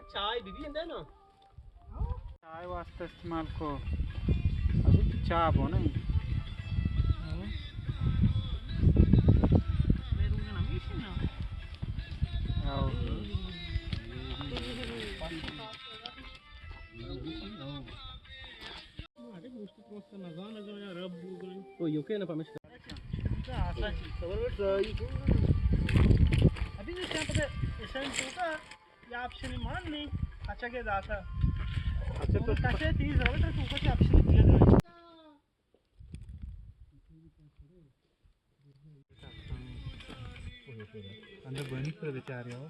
चाय बीबी अंदर ना चाय वास्ते इस्तेमाल को अभी तो चाय बो नहीं तो यूके ना पमिश अभी जो क्या पता एसेंस होगा या ऑप्शन मान नहीं अच्छा के दाता अच्छा तो कैसे 30 रहा तो ऊपर से ऑप्शन दिया जाए अंदर बनी पर बेचारे हो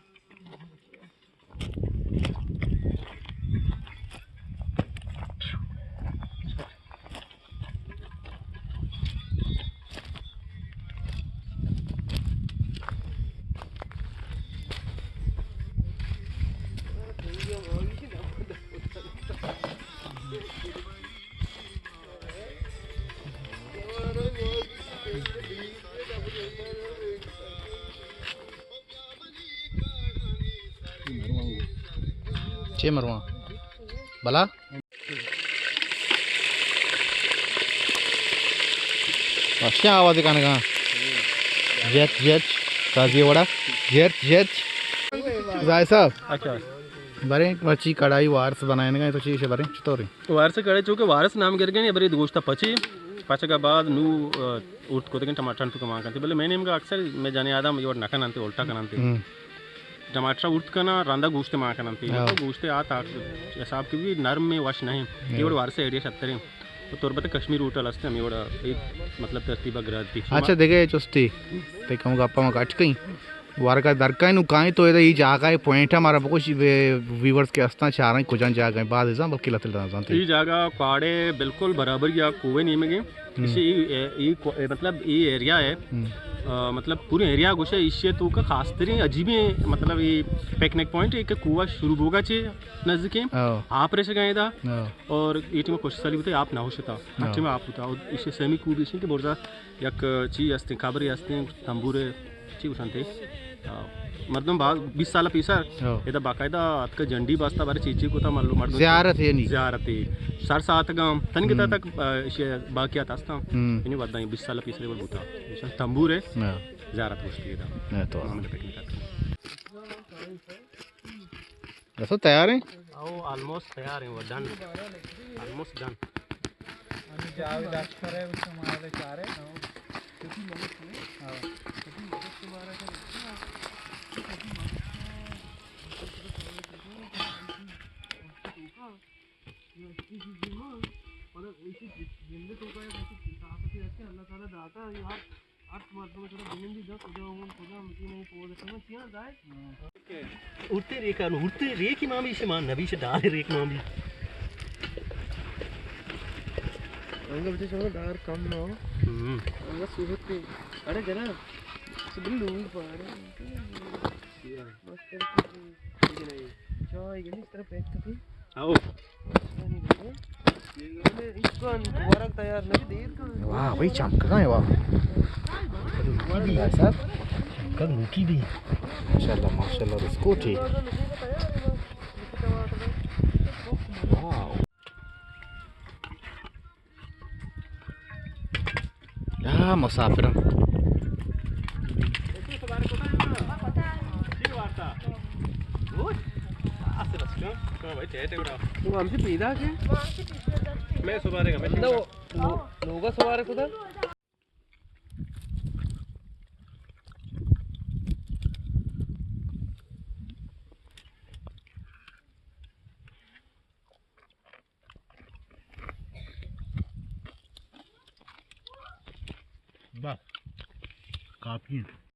चे मरवा भला क्या आवाज कान का जेट जेट ताजी वड़ा जेट जेट जाय साहब अच्छा बरे वची कढ़ाई वारस बनाने का तो चीज है बरे चतोरी वारस कड़े चूके वारस नाम गिर गए बरी दोस्ता पची पाचे का बाद नू उठ को टमाटर तो कमा करते बोले मैंने इनका अक्सर मैं जाने आदा मुझे और नकन अंते उल्टा करनते टमाटर उठ करना रंदा गोश्त माँ करनते तो गोश्त आता ऐसा आपकी भी नरम में वश नहीं ये वारस एरिया छत्तरे तो तोर बते कश्मीर होटल असते हम एवढा मतलब तरतीबा ग्रहती अच्छा देखे चुस्ती ते कहूँगा अप्पा में काट कहीं वार का दरकाय नु काई तो ये जागा है पॉइंट है हमारा कुछ व्यूवर्स के अस्ता चाह रहे कुछ जागा है बाद इस बल्कि लतल जानते ये जागा काड़े बिल्कुल बराबर या कोवे नहीं में इसे ये मतलब ये एरिया है मतलब पूरे एरिया गोशे इससे तो का खास तरी अजीब मतलब ये पिकनिक पॉइंट एक कुआ शुरू होगा चे नजदीक आप रह गए था और ये में कोशिश साली होते आप ना हो सकता अच्छे में आप होता और इसे सेमी कूद इसे के बोलता एक चीज असते खबरी असते तंबूरे ची उठाते मर्दम बाग 20 साल पीसा ये तो बाकायदा अतका झंडी बसता बारे चीची को था मालूम मर्दम ज़ियारत है नहीं ज़ियारत है सर सात गांव तन के तक इसे बाकी आता था इन्हें वादा 20 साल पीसा रे बोलता इसे तंबूर है ज़ियारत होती है तो हमने पिकनिक रसो तैयार है आओ ऑलमोस्ट तैयार है वो डन ऑलमोस्ट डन अभी जावे दास करे उससे हमारे चारे क्योंकि मनुष्य हां क्योंकि मनुष्य हमारा उठते रेखा उठते रेख ही मामी से मान नबी से डाल रेख मामी अंग बच्चे चलो डार कम ना अंग सुबह अरे जरा सुबह लोग पारे मस्त चाय गली इस तरह पैक थी आओ इसको दोबारा तैयार नहीं देर का वाह भाई चमक रहा है वाह साहब कल रोटी भी माशाल्लाह इसको ठीक या मुसाफिर तू हमसे पीदा के मैं सुबह रहेगा मैं लोगा सवार खुदा बस काफी